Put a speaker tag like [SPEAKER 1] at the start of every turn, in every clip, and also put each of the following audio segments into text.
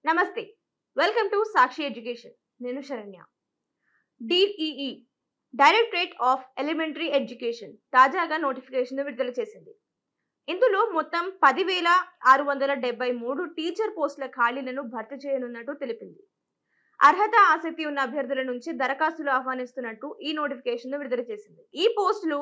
[SPEAKER 1] నమస్తే, welcome to Sakshi education. నేను Saranya. DEE directorate of elementary education తాజాగా నోటిఫికేషన్ విడుదల చేసింది. ఇందులో మొత్తం 10,673 టీచర్ పోస్టుల ఖాళీలను భర్తీ చేయనున్నట్టు తెలిపింది. అర్హత ఆసక్తి ఉన్న అభ్యర్థుల నుంచి దరఖాస్తులు ఆహ్వానిస్తున్నట్టు ఈ నోటిఫికేషన్ విడుదల చేసింది. ఈ పోస్టులు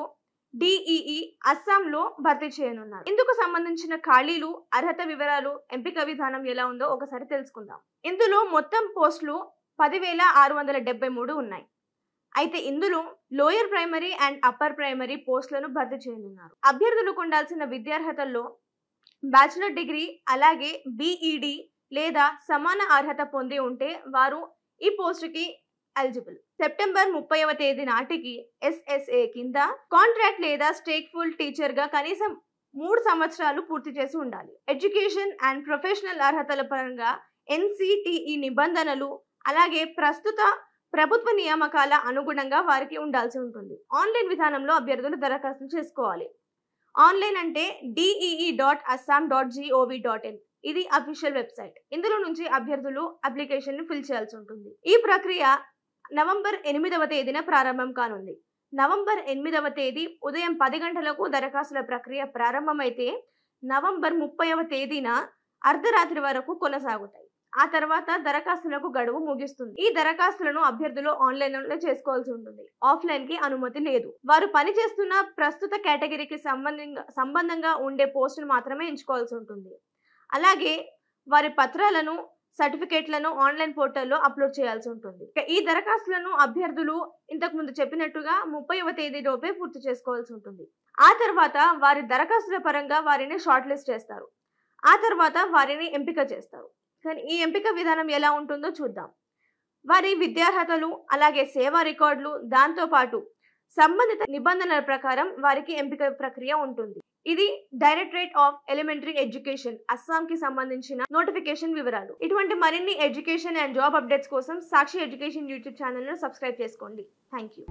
[SPEAKER 1] డిఇఇ అస్సాంలో భర్తీ చేయనున్నారు. ఇందుకు సంబంధించిన ఖాళీలు, అర్హత వివరాలు, ఎంపిక విధానం ఎలా ఉందో ఒకసారి తెలుసుకుందాం. ఇందులో మొత్తం పోస్టులు 10,673 ఉన్నాయి. అయితే ఇందులో lower primary and upper primary పోస్టులను భర్తీ చేయనున్నారు. అభ్యర్థులకు ఉండాల్సిన విద్యార్హతల్లో బ్యాచిలర్ డిగ్రీ అలాగే బిఈడి లేదా సమాన అర్హత పొంది ఉంటే వారు ఈ పోస్టుకి ఎలిజిబుల్. సెప్టెంబర్ 30వ తేదీ నాటికి ఎస్ఎస్ఏ కింద కాంట్రాక్ట్ లేదా స్టేక్ఫుల్ టీచర్ గా కనీసం 3 సంవత్సరాలు పూర్తి చేసి ఉండాలి. ఎడ్యుకేషన్ అండ్ ప్రొఫెషనల్ అర్హతల పరంగా ఎన్సిటిఈ నిబంధనలు అలాగే ప్రస్తుత ప్రభుత్వ నియామకాల అనుగుణంగా వారికి ఉండాల్సి ఉంటుంది. ఆన్లైన్ విధానంలో అభ్యర్థులు దరఖాస్తు చేసుకోవాలి. ఆన్లైన్ అంటే dee.assam.gov.in. ఇది అఫీషియల్ వెబ్సైట్. ఇందులో నుంచి అభ్యర్థులు అప్లికేషన్ ని ఫిల్ చేయాల్సి ఉంటుంది. ఈ ప్రక్రియ నవంబర్ 8వ తేదీన ప్రారంభం కానుంది. నవంబర్ 8వ తేదీ ఉదయం 10 గంటలకు దరఖాస్తుల ప్రక్రియ ప్రారంభమైతే నవంబర్ 30వ తేదీన అర్ధరాత్రి వరకు కొనసాగుతాయి. ఆ తర్వాత దరఖాస్తులకు గడువు ముగిస్తుంది. ఈ దరఖాస్తులను అభ్యర్థులు ఆన్లైన్ లో చేసుకోవాల్సి ఉంటుంది. ఆఫ్లైన్ కి అనుమతి లేదు. వారు పనిచేస్తున్న ప్రస్తుత కేటగిరీకి సంబంధంగా ఉండే పోస్టును మాత్రమే ఎంచుకోవాల్సి ఉంటుంది. అలాగే వారి పత్రాలను, సర్టిఫికేట్లను ఆన్లైన్ పోర్టల్లో అప్లోడ్ చేయాల్సి ఉంటుంది. ఈ దరఖాస్తులను అభ్యర్థులు ఇంతకు ముందు చెప్పినట్టుగా 30వ తేదీలోపే పూర్తి చేసుకోవాల్సి ఉంటుంది. ఆ తర్వాత వారి దరఖాస్తుల పరంగా వారిని షార్ట్ లిస్ట్ చేస్తారు. ఆ తర్వాత వారిని ఎంపిక చేస్తారు. కానీ ఈ ఎంపిక విధానం ఎలా ఉంటుందో చూద్దాం. వారి విద్యార్హతలు అలాగే సేవా రికార్డులు, దాంతో పాటు సంబంధిత నిబంధనల ప్రకారం వారికి ఎంపిక ప్రక్రియ ఉంటుంది. ఇది directorate of elementary education Assam కి సంబంధించిన నోటిఫికేషన్ వివరాలు. ఇటువంటి మరిన్ని ఎడ్యుకేషన్ అండ్ జాబ్ అప్డేట్స్ కోసం సాక్షి ఎడ్యుకేషన్ యూట్యూబ్ ఛానల్ ను సబ్స్క్రైబ్ చేసుకోండి. Thank you.